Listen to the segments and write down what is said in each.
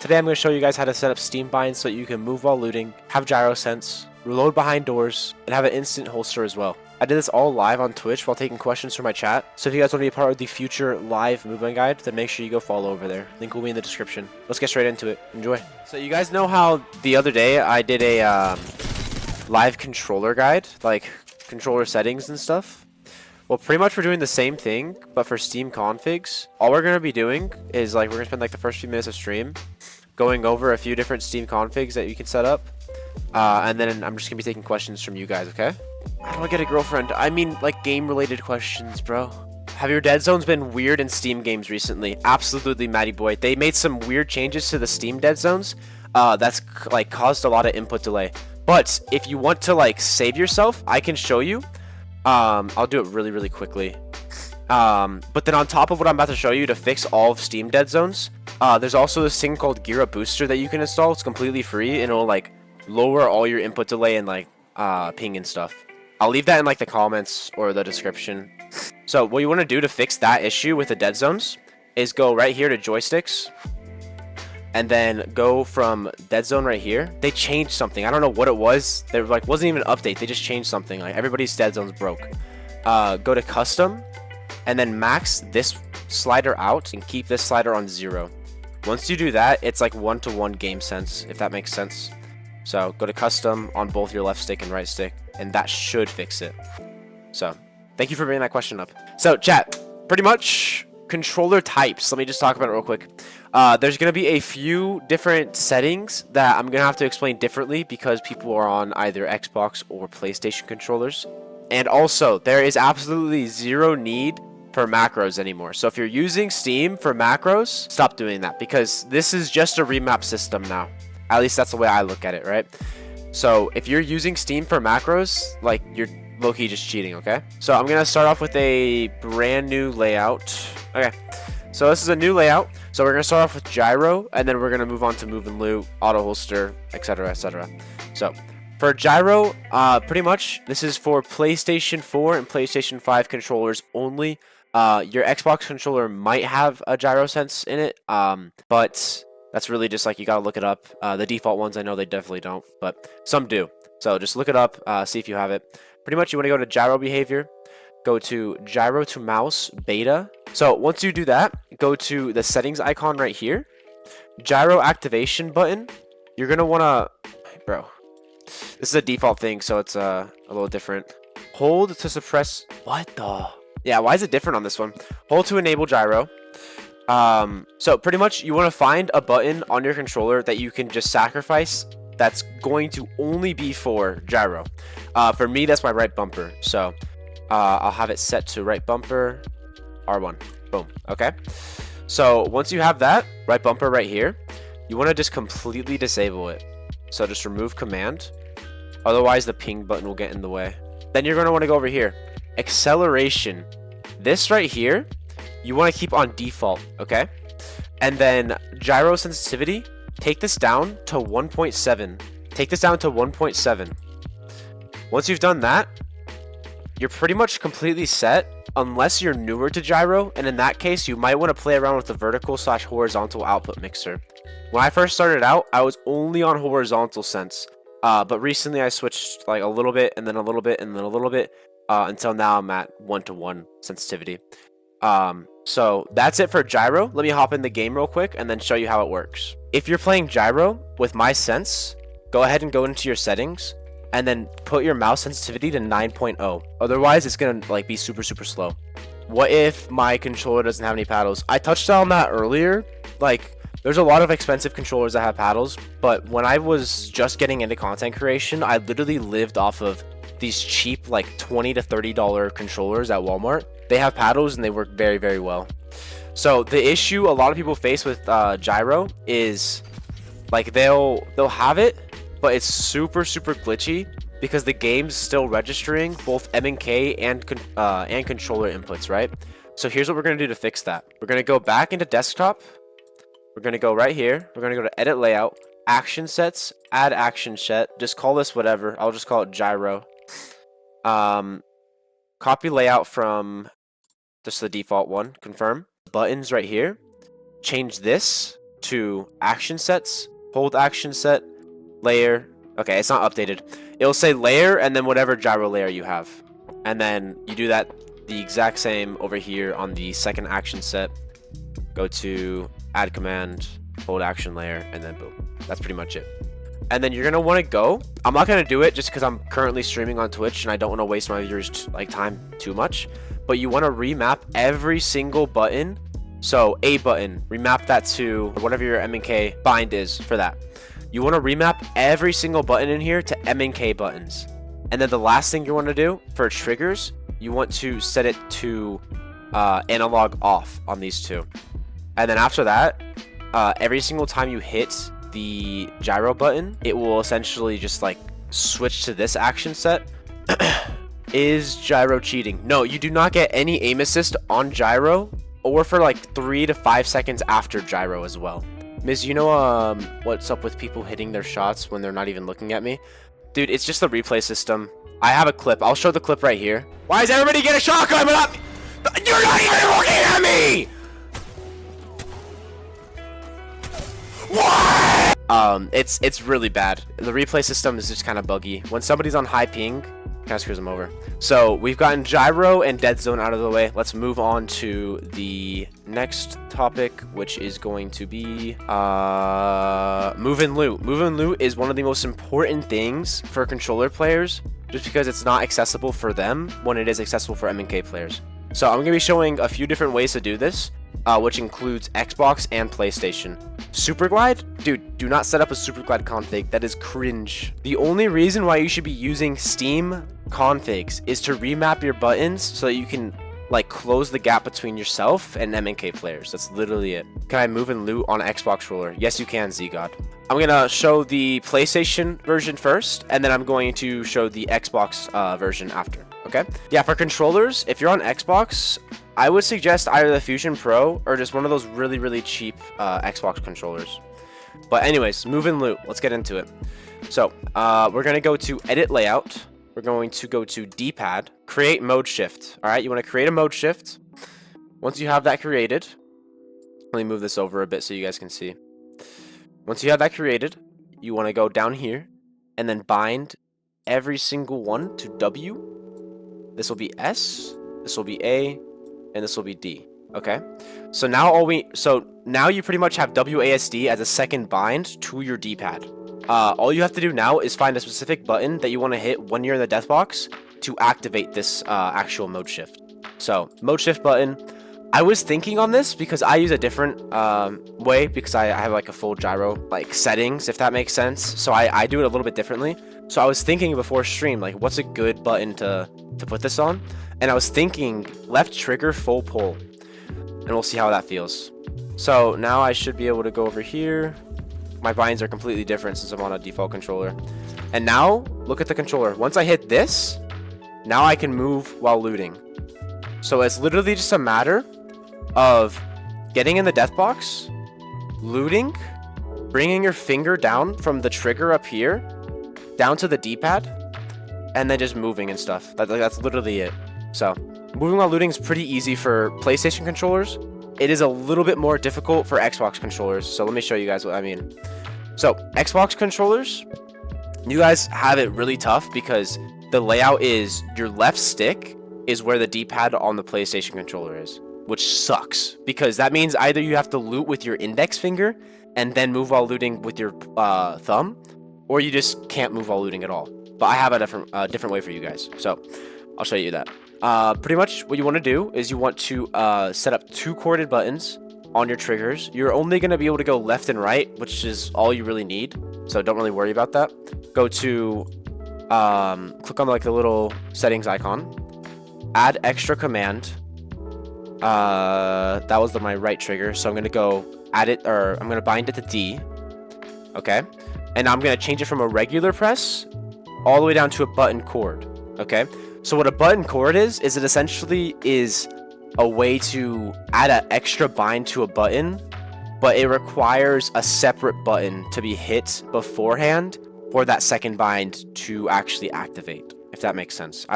Today I'm going to show you guys how to set up Steam binds so you can move while looting, have gyro sense, reload behind doors, and have an instant holster as well. I did this all live on Twitch while taking questions from my chat, so if you guys want to be a part of the future live movement guide, then make sure you go follow over there. Link will be in the description. Let's get straight into it. Enjoy. So you guys know how the other day I did a live controller guide, like controller settings and stuff? Well, pretty much we're doing the same thing, but for Steam configs. All we're going to be doing is we're going to spend the first few minutes of stream going over a few different Steam configs that you can set up. And then I'm just going to be taking questions from you guys, okay? How do I get a girlfriend? I mean, game-related questions, bro. Have your dead zones been weird in Steam games recently? Absolutely, Matty boy. They made some weird changes to the Steam dead zones. That's caused a lot of input delay. But if you want to save yourself, I can show you. I'll do it really quickly. But then on top of what I'm about to show you to fix all of Steam dead zones, there's also this thing called GYRO booster that you can install. It's completely free and it'll lower all your input delay and ping and stuff. I'll leave that in the comments or the description. So what you want to do to fix that issue with the dead zones is go right here to joysticks and then go from dead zone right here. They changed something. I don't know what it was. There wasn't even an update. They just changed something. Everybody's dead zones broke. Go to custom and then max this slider out and keep this slider on 0. Once you do that, it's 1-to-1 game sense, if that makes sense. So go to custom on both your left stick and right stick, and that should fix it. So thank you for bringing that question up. So chat, pretty much controller types. Let me just talk about it real quick. There's going to be a few different settings that I'm going to have to explain differently because people are on either Xbox or PlayStation controllers. And also, there is absolutely zero need for macros anymore. So if you're using Steam for macros, stop doing that because this is just a remap system now. At least that's the way I look at it, right? So if you're using Steam for macros, you're low-key just cheating, okay? So I'm going to start off with a brand new layout. Okay, so this is a new layout. So we're going to start off with gyro, and then we're going to move on to move and loot, auto holster, etc, etc. So for gyro, pretty much this is for PlayStation 4 and PlayStation 5 controllers only. Your Xbox controller might have a gyro sense in it, but that's really just you gotta look it up. The default ones, I know they definitely don't, but some do. So just look it up, see if you have it. Pretty much you want to go to gyro behavior, go to gyro to mouse beta. So once you do that, go to the settings icon right here, gyro activation button. You're gonna wanna, bro, this is a default thing, so it's a little different. Hold to suppress. What the? Yeah, why is it different on this one? Hold to enable gyro. So pretty much you want to find a button on your controller that you can just sacrifice that's going to only be for gyro. For me, that's my right bumper. So I'll have it set to right bumper, R1. Boom. Okay. So once you have that right bumper right here, you want to just completely disable it. So just remove command. Otherwise, the ping button will get in the way. Then you're going to want to go over here. Acceleration. This right here, you want to keep on default, okay? And then gyro sensitivity, take this down to 1.7. Take this down to 1.7. Once you've done that, you're pretty much completely set unless you're newer to gyro, and in that case, you might want to play around with the vertical/horizontal output mixer. When I first started out, I was only on horizontal sense, but recently I switched a little bit, and then a little bit, and then a little bit, until now I'm at 1-to-1 sensitivity. So that's it for gyro. Let me hop in the game real quick and then show you how it works. If you're playing gyro with my sense, go ahead and go into your settings and then put your mouse sensitivity to 9.0. Otherwise, it's gonna be super slow. What if my controller doesn't have any paddles? I touched on that earlier. There's a lot of expensive controllers that have paddles, but when I was just getting into content creation, I literally lived off of these cheap $20 to $30 controllers at Walmart. They have paddles and they work very well. So the issue a lot of people face with gyro is they'll have it, but it's super glitchy because the game's still registering both MNK and controller inputs, right? So here's what we're gonna do to fix that. We're gonna go back into desktop. We're gonna go right here. We're gonna go to edit layout, action sets, add action set. Just call this whatever. I'll just call it gyro. Copy layout from just the default one, confirm. Buttons right here. Change this to action sets, hold action set, layer. Okay, it's not updated. It'll say layer and then whatever gyro layer you have. And then you do that the exact same over here on the second action set. Go to add command, hold action layer, and then boom. That's pretty much it. And then you're gonna want to go. I'm not gonna do it just because I'm currently streaming on Twitch and I don't want to waste my viewers like time too much. But you want to remap every single button. So A button, remap that to whatever your MNK bind is for that. You want to remap every single button in here to MNK buttons. And then the last thing you want to do for triggers, you want to set it to analog off on these two. And then after that, every single time you hit the gyro button, it will essentially just like switch to this action set. Is gyro cheating? No, you do not get any aim assist on gyro or for like 3 to 5 seconds after gyro as well. Miz, you know what's up with people hitting their shots when they're not even looking at me? Dude, it's just the replay system. I have a clip. I'll show the clip right here. Why does everybody get a shotgun but not... You're not even looking at me! What? It's really bad. The replay system is just kind of buggy. When somebody's on high ping, kind of screws them over. So we've gotten gyro and dead zone out of the way. Let's move on to the next topic, which is going to be move and loot. Move and loot is one of the most important things for controller players, just because it's not accessible for them when it is accessible for MNK players. So I'm going to be showing a few different ways to do this, which includes Xbox and PlayStation. Super glide? Dude, do not set up a super glide config. That is cringe. The only reason why you should be using Steam configs is to remap your buttons so that you can like close the gap between yourself and MNK players. That's literally it. Can I move and loot on Xbox roller? Yes, you can, ZGod. I'm going to show the PlayStation version first, and then I'm going to show the Xbox version after. Okay? Yeah, for controllers, if you're on Xbox, I would suggest either the Fusion Pro or just one of those really, really cheap Xbox controllers. But anyways, move and loot. Let's get into it. So, we're going to go to Edit Layout. We're going to go to D-pad, create mode shift. All right, you want to create a mode shift. Once you have that created, let me move this over a bit so you guys can see. Once you have that created, you want to go down here and then bind every single one to W. This will be S, this will be A, and this will be D. Okay, so now now you pretty much have WASD as a second bind to your D-pad. All you have to do now is find a specific button that you want to hit when you're in the death box to activate this actual mode shift. So mode shift button. I was thinking on this because I use a different way because I have like a full gyro like settings, if that makes sense. So I do it a little bit differently. So I was thinking before stream, like what's a good button to put this on? And I was thinking left trigger full pull, and we'll see how that feels. So now I should be able to go over here. My binds are completely different since I'm on a default controller. And now, look at the controller. Once I hit this, now I can move while looting. So it's literally just a matter of getting in the death box, looting, bringing your finger down from the trigger up here, down to the D-pad, and then just moving and stuff. That's literally it. So, moving while looting is pretty easy for PlayStation controllers. It is a little bit more difficult for Xbox controllers, so let me show you guys what I mean. So, Xbox controllers, you guys have it really tough because the layout is your left stick is where the D-pad on the PlayStation controller is, which sucks because that means either you have to loot with your index finger and then move while looting with your thumb, or you just can't move while looting at all. But I have a different way for you guys, so I'll show you that. Pretty much what you want to do is you want to set up 2 corded buttons on your triggers. You're only going to be able to go left and right, which is all you really need, so don't really worry about that. Go to click on like the little settings icon, add extra command. That was my right trigger, so I'm going to go add it, or I'm going to bind it to D. Okay, and I'm going to change it from a regular press all the way down to a button chord. Okay, so what a button chord is it essentially is a way to add an extra bind to a button, but it requires a separate button to be hit beforehand for that second bind to actually activate, if that makes sense.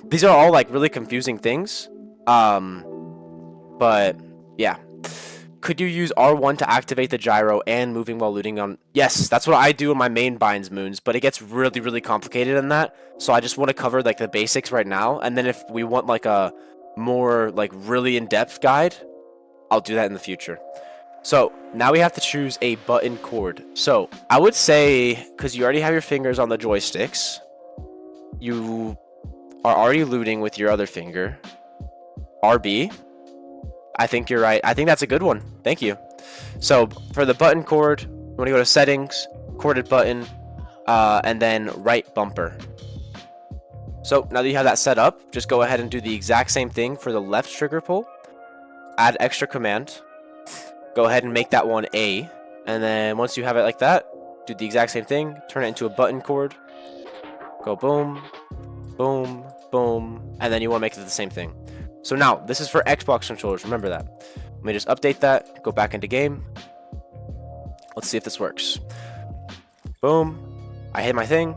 These are all like really confusing things, but yeah. Could you use R1 to activate the gyro and moving while looting on? Yes, that's what I do in my main binds moons, but it gets really, really complicated in that. So I just want to cover like the basics right now, and then if we want like a more like really in-depth guide, I'll do that in the future. So now we have to choose a button chord. So I would say, because you already have your fingers on the joysticks, you are already looting with your other finger. RB. I think you're right. I think that's a good one. Thank you. So for the button chord, you want to go to settings, chorded button, and then right bumper. So now that you have that set up, just go ahead and do the exact same thing for the left trigger pull. Add extra command. Go ahead and make that one A. And then once you have it like that, do the exact same thing. Turn it into a button chord. Go boom, boom, boom. And then you want to make it the same thing. So now, this is for Xbox controllers, remember that. Let me just update that, go back into game. Let's see if this works. Boom. I hit my thing.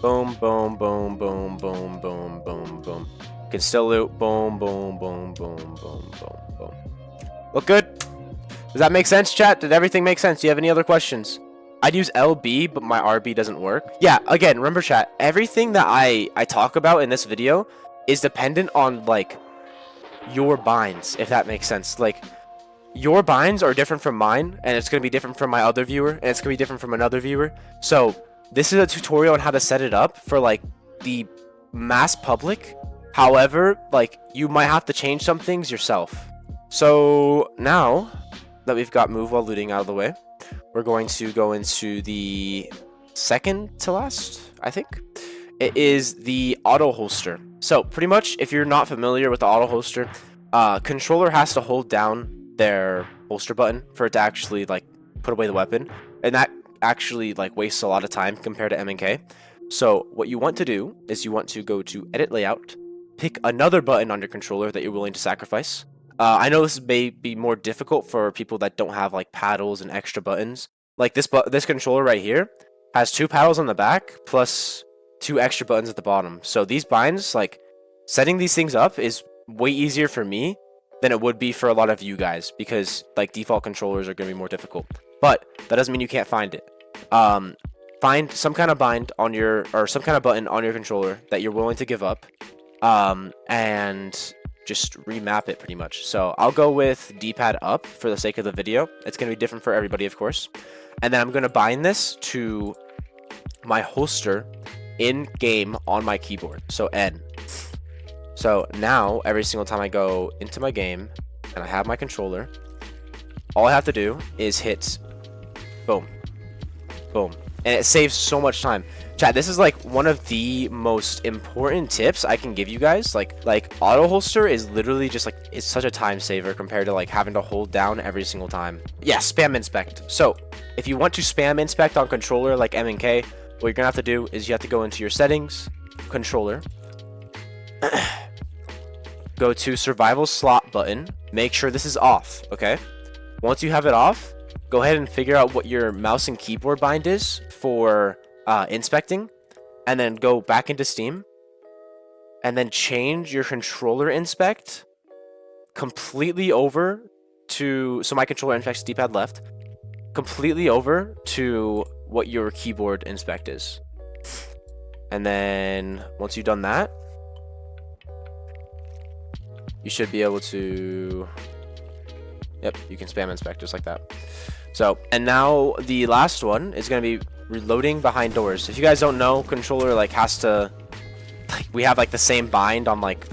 Boom, boom, boom, boom, boom, boom, boom, boom. You can still loot. Boom, boom, boom, boom, boom, boom, boom. Look good? Does that make sense, chat? Did everything make sense? Do you have any other questions? I'd use LB, but my RB doesn't work. Yeah, again, remember, chat, everything that I talk about in this video is dependent on, like, your binds, if that makes sense. Like, your binds are different from mine, and it's going to be different from my other viewer, and it's going to be different from another viewer. So this is a tutorial on how to set it up for like the mass public. However, like, you might have to change some things yourself. So now that we've got move while looting out of the way, we're going to go into the second to last, I think. It is the auto holster. So pretty much, if you're not familiar with the auto holster, controller has to hold down their holster button for it to actually like put away the weapon, and that actually like wastes a lot of time compared to MNK. So what you want to do is you want to go to edit layout, pick another button on your controller that you're willing to sacrifice. I know this may be more difficult for people that don't have like paddles and extra buttons. Like this controller right here has 2 paddles on the back plus 2 extra buttons at the bottom. So these binds, like, setting these things up is way easier for me than it would be for a lot of you guys, because like default controllers are going to be more difficult. But that doesn't mean you can't find it. Find some kind of bind on your, or some kind of button on your controller that you're willing to give up, and just remap it pretty much. So I'll go with D-pad up for the sake of the video. It's going to be different for everybody, of course. And then I'm going to bind this to my holster in game on my keyboard, so N. So now every single time I go into my game and I have my controller, all I have to do is hit boom, boom, and it saves so much time. Chat, this is like one of the most important tips I can give you guys. Like auto holster is literally just like, it's such a time saver compared to like having to hold down every single time. Yeah, spam inspect. So if you want to spam inspect on controller like MNK, what you're gonna have to do is you have to go into your settings, controller, go to survival slot button, make sure this is off, okay? Once you have it off, go ahead and figure out what your mouse and keyboard bind is for inspecting, and then go back into Steam, and then change your controller inspect completely over to, so my controller inspects D-pad left, completely over to what your keyboard inspect is. And then once you've done that, you should be able to, yep, you can spam inspect just like that. So, and now the last one is going to be reloading behind doors. If you guys don't know, controller like has to, like, we have like the same bind on like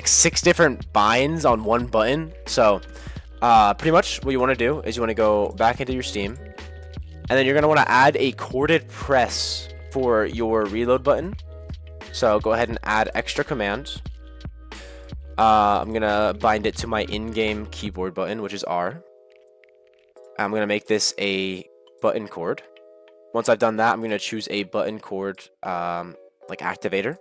6 different binds on one button. So pretty much what you want to do is you want to go back into your Steam, and then you're going to want to add a corded press for your reload button. So go ahead and add extra command. I'm going to bind it to my in-game keyboard button, which is R. I'm going to make this a button chord. Once I've done that, I'm going to choose a button chord like activator.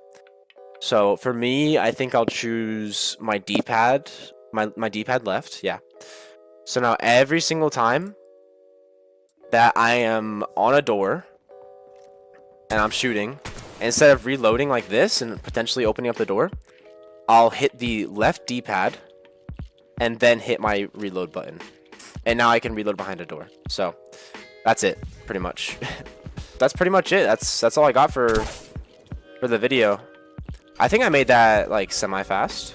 So for me, I think I'll choose my D-pad, my D-pad left, yeah. So now every single time that I am on a door and I'm shooting, instead of reloading like this and potentially opening up the door, I'll hit the left D-pad and then hit my reload button. and now I can reload behind a door. So that's it, pretty much. That's pretty much it. That's all I got for the video. I think I made that like semi-fast.